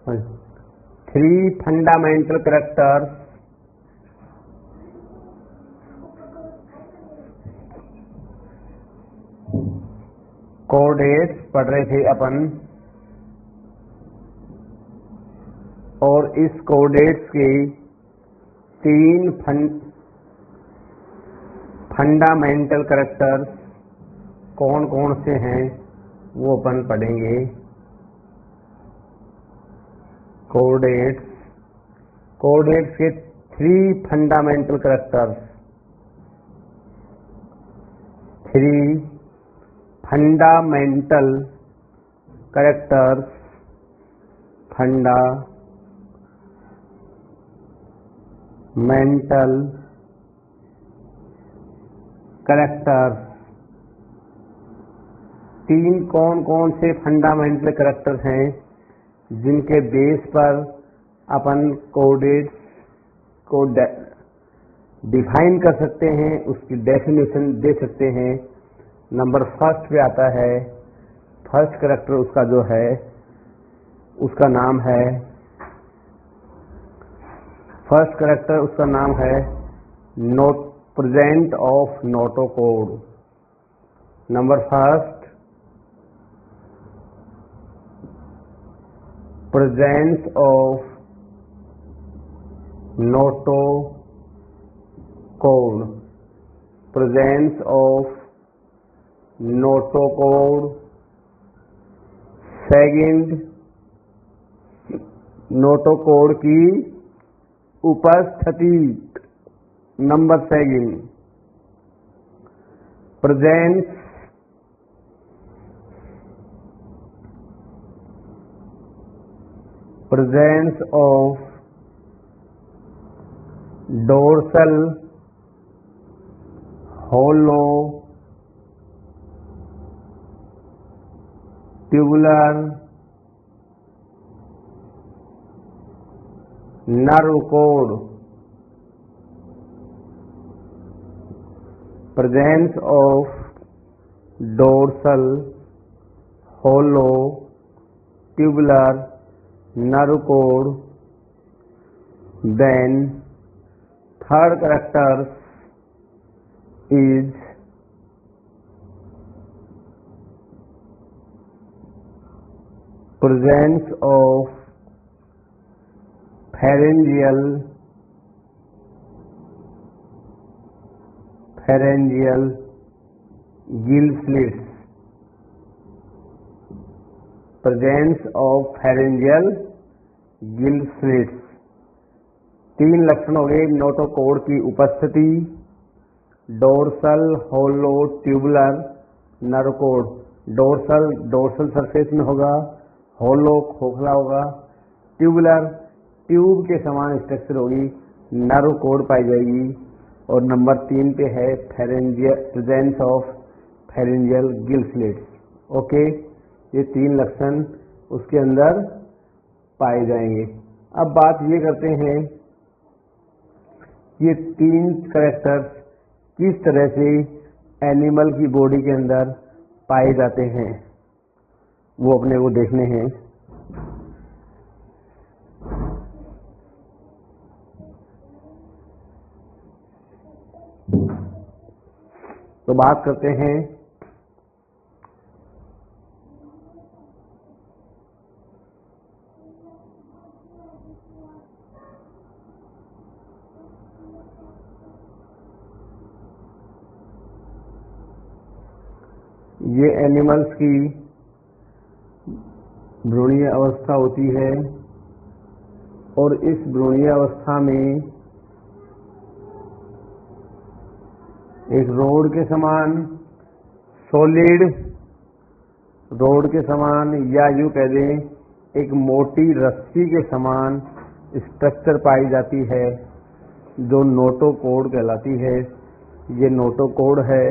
3 fundamental characters कोडेट्स पढ़ रहे थे अपन, और इस कोडेट्स के 3 फंडामेंटल कैरेक्टर्स कौन कौन से हैं वो अपन पढ़ेंगे। कोडेट्स के 3 fundamental characters, 3 fundamental characters, fundamental characters. 3 कौन कौन से फंडामेंटल कैरेक्टर्स हैं जिनके बेस पर अपन कोडेट्स को डिफाइन कर सकते हैं, उसकी डेफिनेशन दे सकते हैं। नंबर फर्स्ट पे आता है, फर्स्ट कैरेक्टर उसका जो है उसका नाम है, फर्स्ट कैरेक्टर उसका नाम है note present of notochord. Number first, presence of notochord, presence of notochord. Second, notochord की उपस्थिति। Number second, presence of dorsal hollow tubular nerve cord, presence of dorsal hollow tubular nerve cord। Then third character is presence of pharyngeal gill slits, presence of pharyngeal gill slits। 3 लक्षण हो गए notochord की उपस्थिति, dorsal hollow tubular nerve cord. Dorsal surface में होगा, होलो खोखला होगा, tubular tube के समान स्ट्रक्चर होगी, नर्व कोड पाई जाएगी। और नंबर 3 पे है presence of pharyngeal gill slits. Okay, ये 3 लक्षण उसके अंदर पाए जाएंगे। अब बात ये करते हैं ये 3 कैरेक्टर्स किस तरह से एनिमल की बॉडी के अंदर पाए जाते हैं, वो अपने को देखने हैं। तो बात करते हैं ये एनिमल्स की भ्रूणीय अवस्था होती है, और इस भ्रूणीय अवस्था में एक रोड के समान, सॉलिड रोड के समान, या यूं कह दें एक मोटी रस्सी के समान स्ट्रक्चर पाई जाती है जो नोटोकोड कहलाती है। ये नोटोकोड है।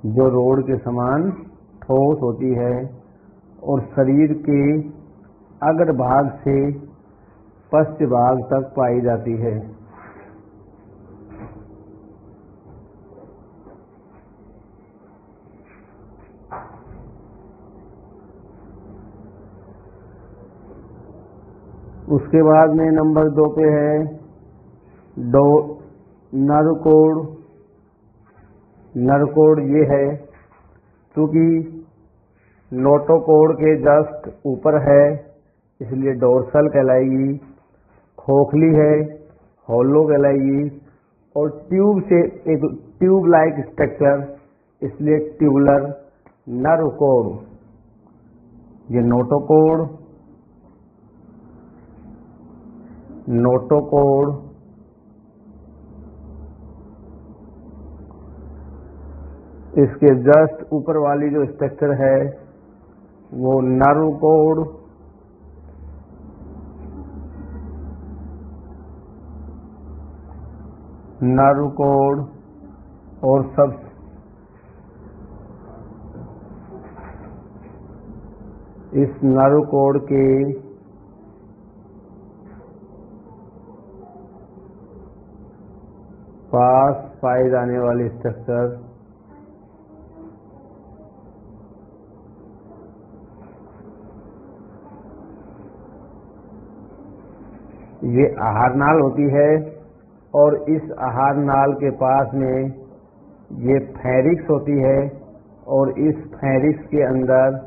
जो रोड के समान ठोस होती है और शरीर के अग्रभाग से पश्च भाग तक पाई जाती है। उसके बाद में नंबर 2 पे है नरकोड़। नरकोड़ ये है, क्योंकि नोटोकोड़ के जस्ट ऊपर है इसलिए डोर्सल कहलाएगी, खोखली है हॉलो कहलाएगी, और ट्यूब से एक ट्यूब लाइक स्ट्रक्चर इसलिए ट्यूबुलर। नरकोड़ ये नोटोकोड़। नोटोकोड़ इसके जस्ट ऊपर वाली जो स्ट्रक्चर है वो नरकोड़। नरकोड़ और सब इस नरकोड़ के पास पाए जाने वाली स्ट्रक्चर ये आहार नाल होती है, और इस आहार नाल के पास में ये फेरिक्स होती है, और इस फेरिक्स के अंदर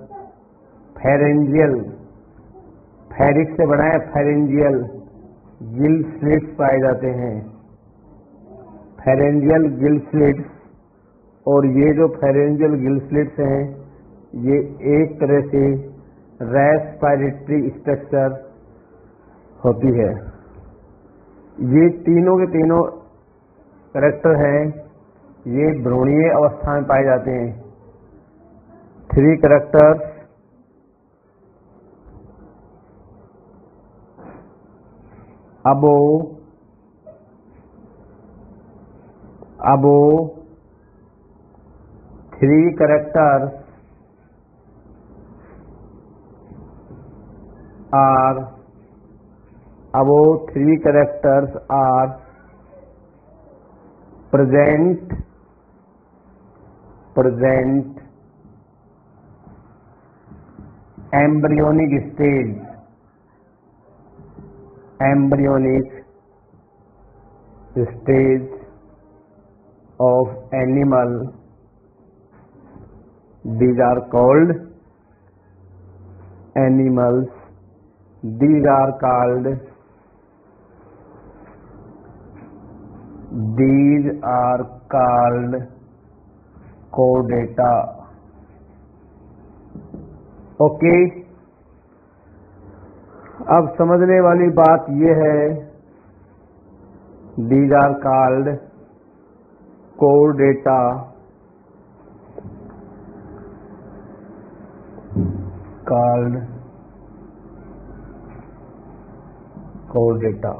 फेरेंजियल, फेरिक्स से बना है फेरेंजियल गिल स्लिट्स पाए जाते हैं। फेरेंजियल गिल स्लिट्स, और ये जो फेरेंजियल गिल स्लिट्स हैं ये एक तरह से रेस्पिरेटरी स्ट्रक्चर होती है। ये तीनों के तीनों कैरेक्टर हैं, ये भ्रूणीय अवस्था में पाए जाते हैं। 3 characters above 3 characters are above 3 characters are present embryonic stage of animal. These are called animals. These are called chordata. Okay, अब समझने वाली बात यह है, these are called chordata. chordata.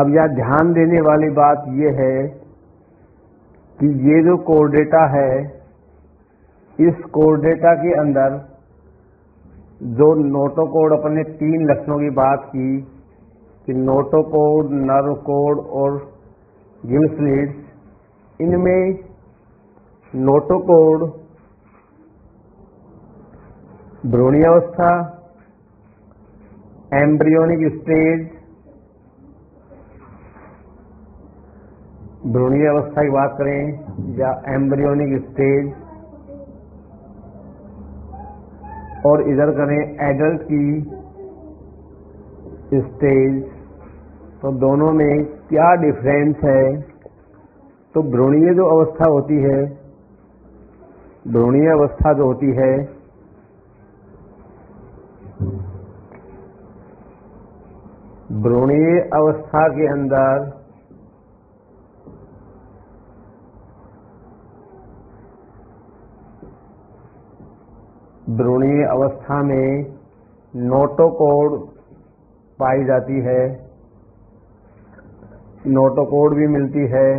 अब यह ध्यान देने वाली बात यह है कि ये जो chordata है, इस chordata के अंदर जो नोटोकोड, अपने 3 लक्षणों की बात की कि नोटोकोड, नरकोड और गिल स्लिट्स, इनमें नोटोकोड भ्रूणीय अवस्था, एम्ब्रियोनिक स्टेज, भ्रूणीय अवस्था की बात करें या एम्ब्रियोनिक स्टेज, और इधर करें एडल्ट की स्टेज, तो दोनों में क्या डिफरेंस है। तो भ्रूणीय जो अवस्था होती है, भ्रूणीय अवस्था जो होती है भ्रूणीय अवस्था के अंदर भ्रूणीय अवस्था में नोटोकोड पाई जाती है, नोटोकोड भी मिलती है,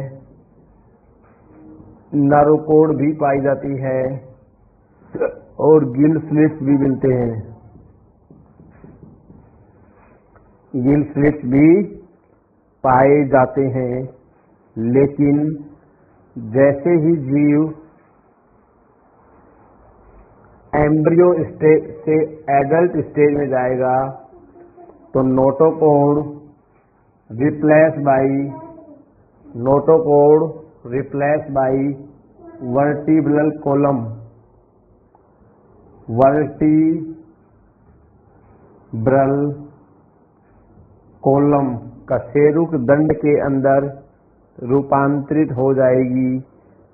नरकोड भी पाई जाती है, और गिल स्लिट्स भी मिलते हैं। गिल स्लिट्स भी पाए जाते हैं, लेकिन जैसे ही जीव एम्ब्रियो स्टेज से एडल्ट स्टेज में जाएगा तो notochord replace by vertebral column कशेरुक दंड के अंदर रूपांतरित हो जाएगी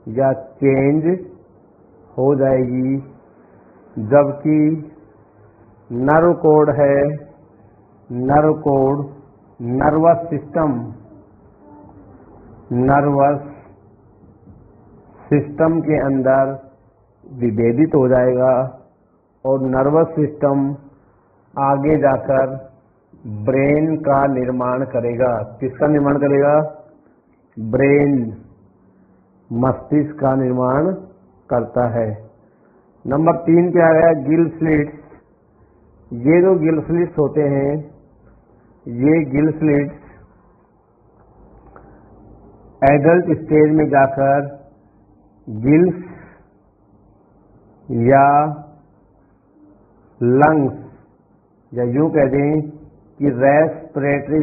या चेंज हो जाएगी, जबकि नर्व कोड है, नर्वस सिस्टम के अंदर विभेदित हो जाएगा और नर्वस सिस्टम आगे जाकर ब्रेन का निर्माण करेगा। किसका निर्माण करेगा? ब्रेन, मस्तिष्क का निर्माण करता है। नंबर 3 क्या आया? Gill slits. ये जो गिल स्लिट्स होते हैं, ये गिल स्लिट्स एडल्ट स्टेज में जाकर गिल्स या लंग्स या यूं कह दें कि रेस्पिरेटरी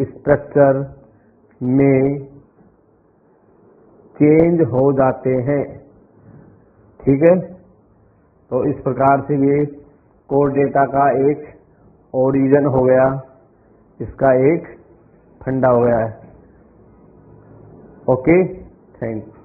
स्ट्रक्चर में चेंज हो जाते हैं। ठीक है, तो इस प्रकार से ये कोड डेटा का एक ओरिजिन हो गया, इसका एक फंडा हो गया है। Okay, thanks.